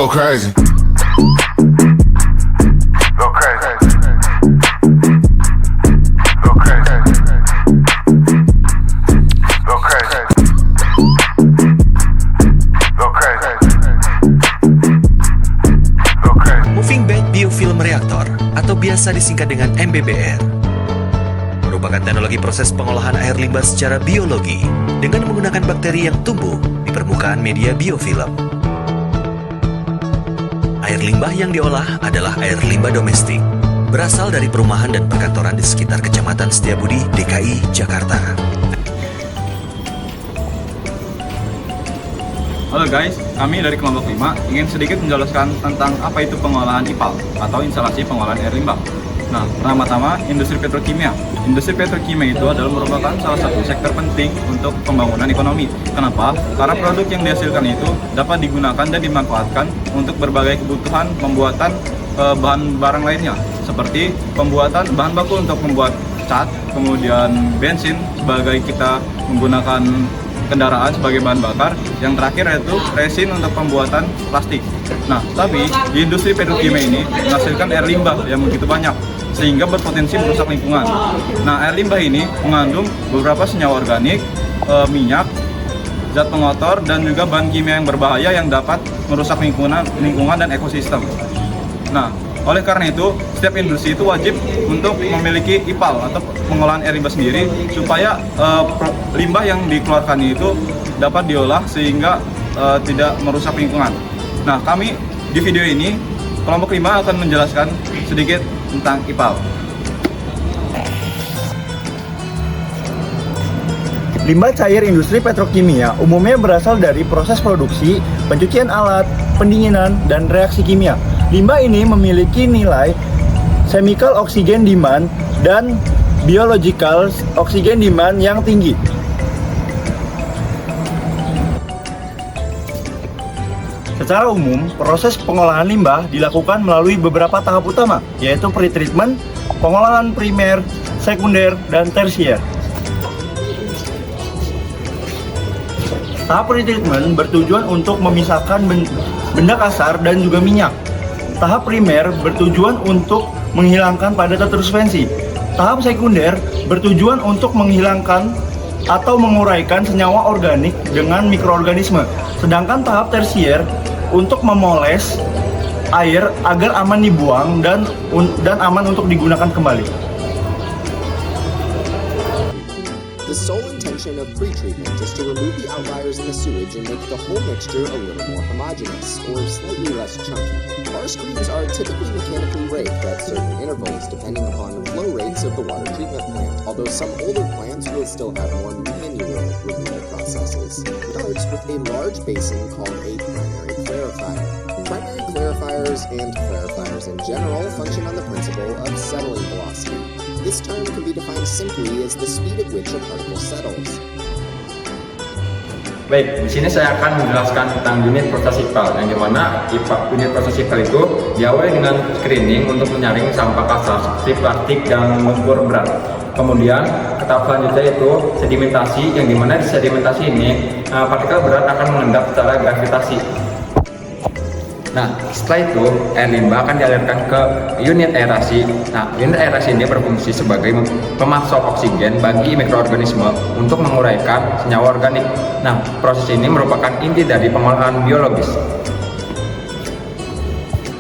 Go crazy. Go crazy. Go crazy. Go crazy. Go crazy. Go crazy. Moving Bed Biofilm Reactor atau biasa disingkat dengan MBBR merupakan teknologi proses pengolahan air limbah secara biologi dengan menggunakan bakteri yang tumbuh di permukaan media biofilm. Air limbah yang diolah adalah air limbah domestik, berasal dari perumahan dan perkantoran di sekitar Kecamatan Setiabudi, DKI, Jakarta. Halo guys, kami dari kelompok 5 ingin sedikit menjelaskan tentang apa itu pengolahan IPAL atau instalasi pengolahan air limbah. Nah, pertama-tama industri petrokimia. Industri petrokimia itu adalah merupakan salah satu sektor penting untuk pembangunan ekonomi. Kenapa? Karena produk yang dihasilkan itu dapat digunakan dan dimanfaatkan untuk berbagai kebutuhan pembuatan bahan barang lainnya, seperti pembuatan bahan baku untuk membuat cat, kemudian bensin sebagai kita menggunakan kendaraan sebagai bahan bakar, yang terakhir yaitu resin untuk pembuatan plastik. Nah, tapi di industri petrokimia ini menghasilkan air limbah yang begitu banyak sehingga berpotensi merusak lingkungan. Nah, air limbah ini mengandung beberapa senyawa organik, minyak, zat pengotor, dan juga bahan kimia yang berbahaya yang dapat merusak lingkungan dan ekosistem. Nah, oleh karena itu, setiap industri itu wajib untuk memiliki IPAL atau pengolahan air limbah sendiri supaya limbah yang dikeluarkan itu dapat diolah sehingga tidak merusak lingkungan. Nah, kami di video ini, kelompok 5 akan menjelaskan sedikit tentang IPAL. Limbah cair industri petrokimia umumnya berasal dari proses produksi, pencucian alat, pendinginan, dan reaksi kimia. Limbah ini memiliki nilai chemical oxygen demand dan biological oxygen demand yang tinggi. Secara umum, proses pengolahan limbah dilakukan melalui beberapa tahap utama, yaitu pretreatment, pengolahan primer, sekunder, dan tersier. Tahap pretreatment bertujuan untuk memisahkan benda kasar dan juga minyak. Tahap primer bertujuan untuk menghilangkan padat atau suspensi. Tahap sekunder bertujuan untuk menghilangkan atau menguraikan senyawa organik dengan mikroorganisme. Sedangkan tahap tersier untuk memoles air agar aman dibuang dan aman untuk digunakan kembali. The sole intention of pre-treatment is to remove the outliers in the sewage and make the whole mixture a little more homogeneous, or slightly less chunky. Bar screens are typically mechanically raked at certain intervals depending upon the flow rates of the water treatment plant, although some older plants will still have more manual removal processes. It starts with a large basin called a primary clarifier. Primary clarifiers and clarifiers in general function on the principle of settling velocity. This term can be defined simply as the speed at which a particle settles. Baik, di sini saya akan menjelaskan tentang unit proses IPAL, yang dimana unit proses IPAL itu diawali dengan screening untuk menyaring sampah kasar seperti plastik dan lumpur berat. Kemudian tahap selanjutnya itu sedimentasi, yang dimana di sedimentasi ini partikel berat akan mengendap secara gravitasi. Nah, setelah itu air limbah akan dialirkan ke unit aerasi. Nah, unit aerasi ini berfungsi sebagai pemasok oksigen bagi mikroorganisme untuk menguraikan senyawa organik. Nah, proses ini merupakan inti dari pengolahan biologis.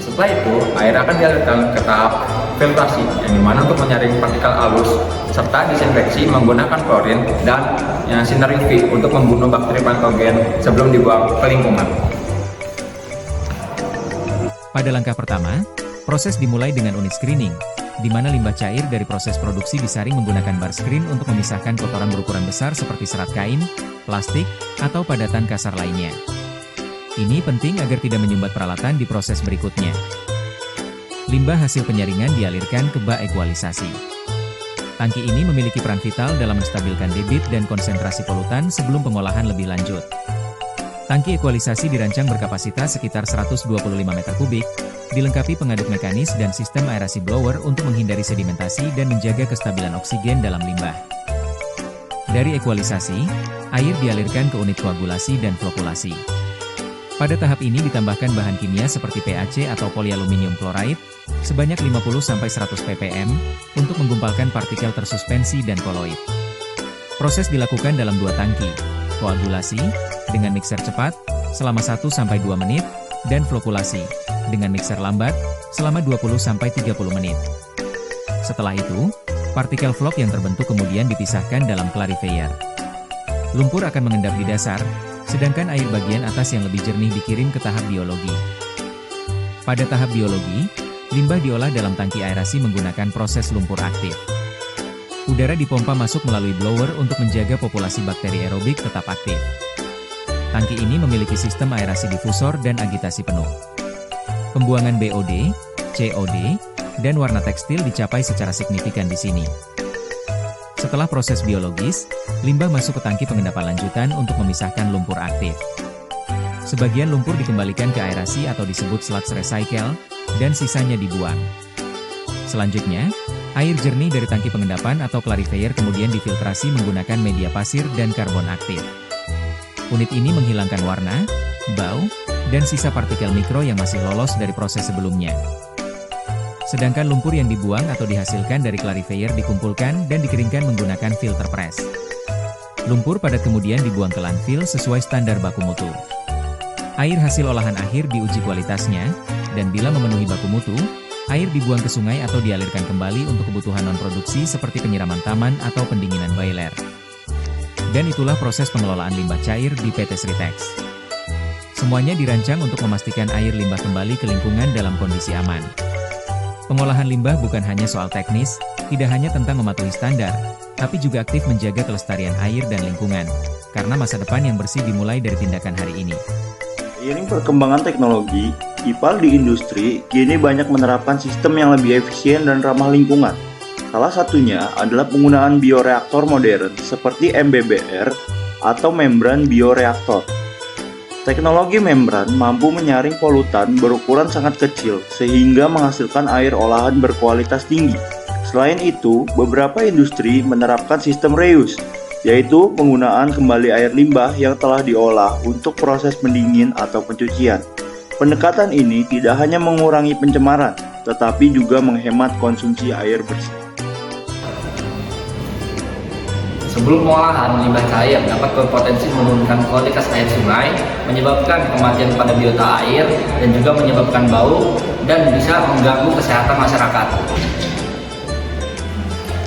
Setelah itu, air akan dialirkan ke tahap filtrasi, yang dimana untuk menyaring partikel halus serta disinfeksi menggunakan klorin dan sinar UV untuk membunuh bakteri patogen sebelum dibuang ke lingkungan. Pada langkah pertama, proses dimulai dengan unit screening, di mana limbah cair dari proses produksi disaring menggunakan bar screen untuk memisahkan kotoran berukuran besar seperti serat kain, plastik, atau padatan kasar lainnya. Ini penting agar tidak menyumbat peralatan di proses berikutnya. Limbah hasil penyaringan dialirkan ke bak ekualisasi. Tangki ini memiliki peran vital dalam menstabilkan debit dan konsentrasi polutan sebelum pengolahan lebih lanjut. Tangki ekualisasi dirancang berkapasitas sekitar 125 meter kubik, dilengkapi pengaduk mekanis dan sistem aerasi blower untuk menghindari sedimentasi dan menjaga kestabilan oksigen dalam limbah. Dari ekualisasi, air dialirkan ke unit koagulasi dan flokulasi. Pada tahap ini ditambahkan bahan kimia seperti PaC atau polyaluminium chloride sebanyak 50-100 ppm untuk menggumpalkan partikel tersuspensi dan koloid. Proses dilakukan dalam 2 tangki, koagulasi dengan mixer cepat selama 1-2 menit dan flokulasi dengan mixer lambat selama 20-30 menit. Setelah itu, partikel flok yang terbentuk kemudian dipisahkan dalam clarifier. Lumpur akan mengendap di dasar, sedangkan air bagian atas yang lebih jernih dikirim ke tahap biologi. Pada tahap biologi, limbah diolah dalam tangki aerasi menggunakan proses lumpur aktif. Udara dipompa masuk melalui blower untuk menjaga populasi bakteri aerobik tetap aktif. Tangki ini memiliki sistem aerasi difusor dan agitasi penuh. Pembuangan BOD, COD, dan warna tekstil dicapai secara signifikan di sini. Setelah proses biologis, limbah masuk ke tangki pengendapan lanjutan untuk memisahkan lumpur aktif. Sebagian lumpur dikembalikan ke aerasi atau disebut sludge recycle, dan sisanya dibuang. Selanjutnya, air jernih dari tangki pengendapan atau clarifier kemudian difiltrasi menggunakan media pasir dan karbon aktif. Unit ini menghilangkan warna, bau, dan sisa partikel mikro yang masih lolos dari proses sebelumnya. Sedangkan lumpur yang dibuang atau dihasilkan dari clarifier dikumpulkan dan dikeringkan menggunakan filter press. Lumpur padat kemudian dibuang ke landfill sesuai standar baku mutu. Air hasil olahan akhir diuji kualitasnya, dan bila memenuhi baku mutu, air dibuang ke sungai atau dialirkan kembali untuk kebutuhan non-produksi seperti penyiraman taman atau pendinginan boiler. Dan itulah proses pengelolaan limbah cair di PT Sritex. Semuanya dirancang untuk memastikan air limbah kembali ke lingkungan dalam kondisi aman. Pengolahan limbah bukan hanya soal teknis, tidak hanya tentang mematuhi standar, tapi juga aktif menjaga kelestarian air dan lingkungan, karena masa depan yang bersih dimulai dari tindakan hari ini. Seiring perkembangan teknologi, IPAL di industri kini banyak menerapkan sistem yang lebih efisien dan ramah lingkungan. Salah satunya adalah penggunaan bioreaktor modern seperti MBBR atau membran bioreaktor. Teknologi membran mampu menyaring polutan berukuran sangat kecil sehingga menghasilkan air olahan berkualitas tinggi. Selain itu, beberapa industri menerapkan sistem reuse, yaitu penggunaan kembali air limbah yang telah diolah untuk proses pendingin atau pencucian. Pendekatan ini tidak hanya mengurangi pencemaran, tetapi juga menghemat konsumsi air bersih. Sebelum pengolahan, limbah cair dapat berpotensi menurunkan kualitas air sungai, menyebabkan kematian pada biota air, dan juga menyebabkan bau, dan bisa mengganggu kesehatan masyarakat.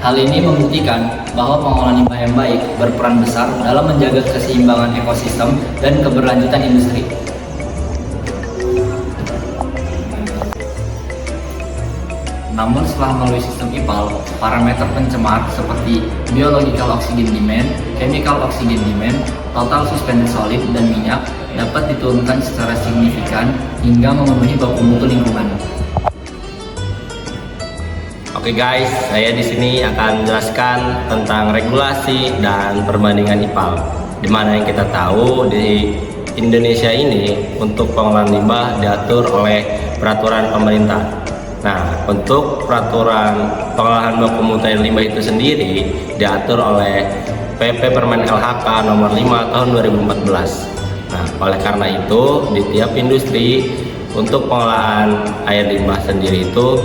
Hal ini membuktikan bahwa pengolahan limbah yang baik berperan besar dalam menjaga keseimbangan ekosistem dan keberlanjutan industri. Namun setelah melalui sistem IPAL, parameter pencemar seperti biological oxygen demand, chemical oxygen demand, total suspended solid, dan minyak dapat diturunkan secara signifikan hingga memenuhi baku mutu lingkungan. Oke guys, saya di sini akan menjelaskan tentang regulasi dan perbandingan IPAL. Di mana yang kita tahu di Indonesia ini untuk pengolahan limbah diatur oleh peraturan pemerintah. Nah, untuk peraturan pengolahan baku mutu air limbah itu sendiri diatur oleh PP Permen LHK nomor 5 tahun 2014. Nah, oleh karena itu di tiap industri untuk pengolahan air limbah sendiri itu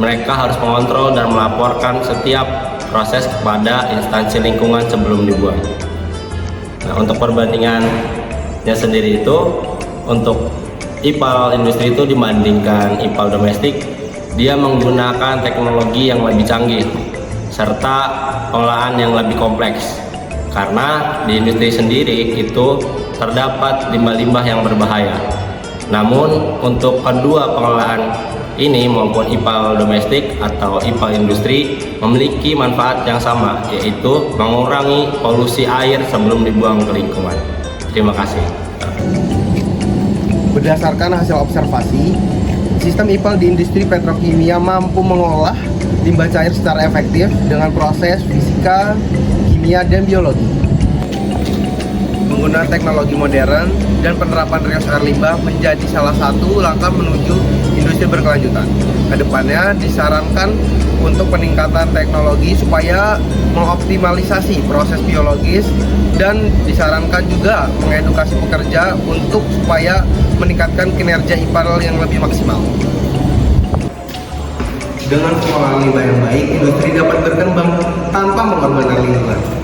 mereka harus mengontrol dan melaporkan setiap proses kepada instansi lingkungan sebelum dibuang. Nah, untuk perbandingannya sendiri itu untuk IPAL industri itu dibandingkan IPAL domestik, dia menggunakan teknologi yang lebih canggih serta pengolahan yang lebih kompleks, karena di industri sendiri itu terdapat limbah-limbah yang berbahaya. Namun untuk kedua pengolahan ini maupun IPAL domestik atau IPAL industri memiliki manfaat yang sama, yaitu mengurangi polusi air sebelum dibuang ke lingkungan. Terima kasih. Berdasarkan hasil observasi, sistem IPAL di industri petrokimia mampu mengolah limbah cair secara efektif dengan proses fisika, kimia, dan biologi. Penggunaan teknologi modern dan penerapan reuse air limbah menjadi salah satu langkah menuju industri industri berkelanjutan. Kedepannya disarankan untuk peningkatan teknologi supaya mengoptimalisasi proses biologis, dan disarankan juga mengedukasi pekerja untuk supaya meningkatkan kinerja IPAL yang lebih maksimal. Dengan pengolahan limbah yang baik, industri dapat berkembang tanpa mengorbankan lingkungan.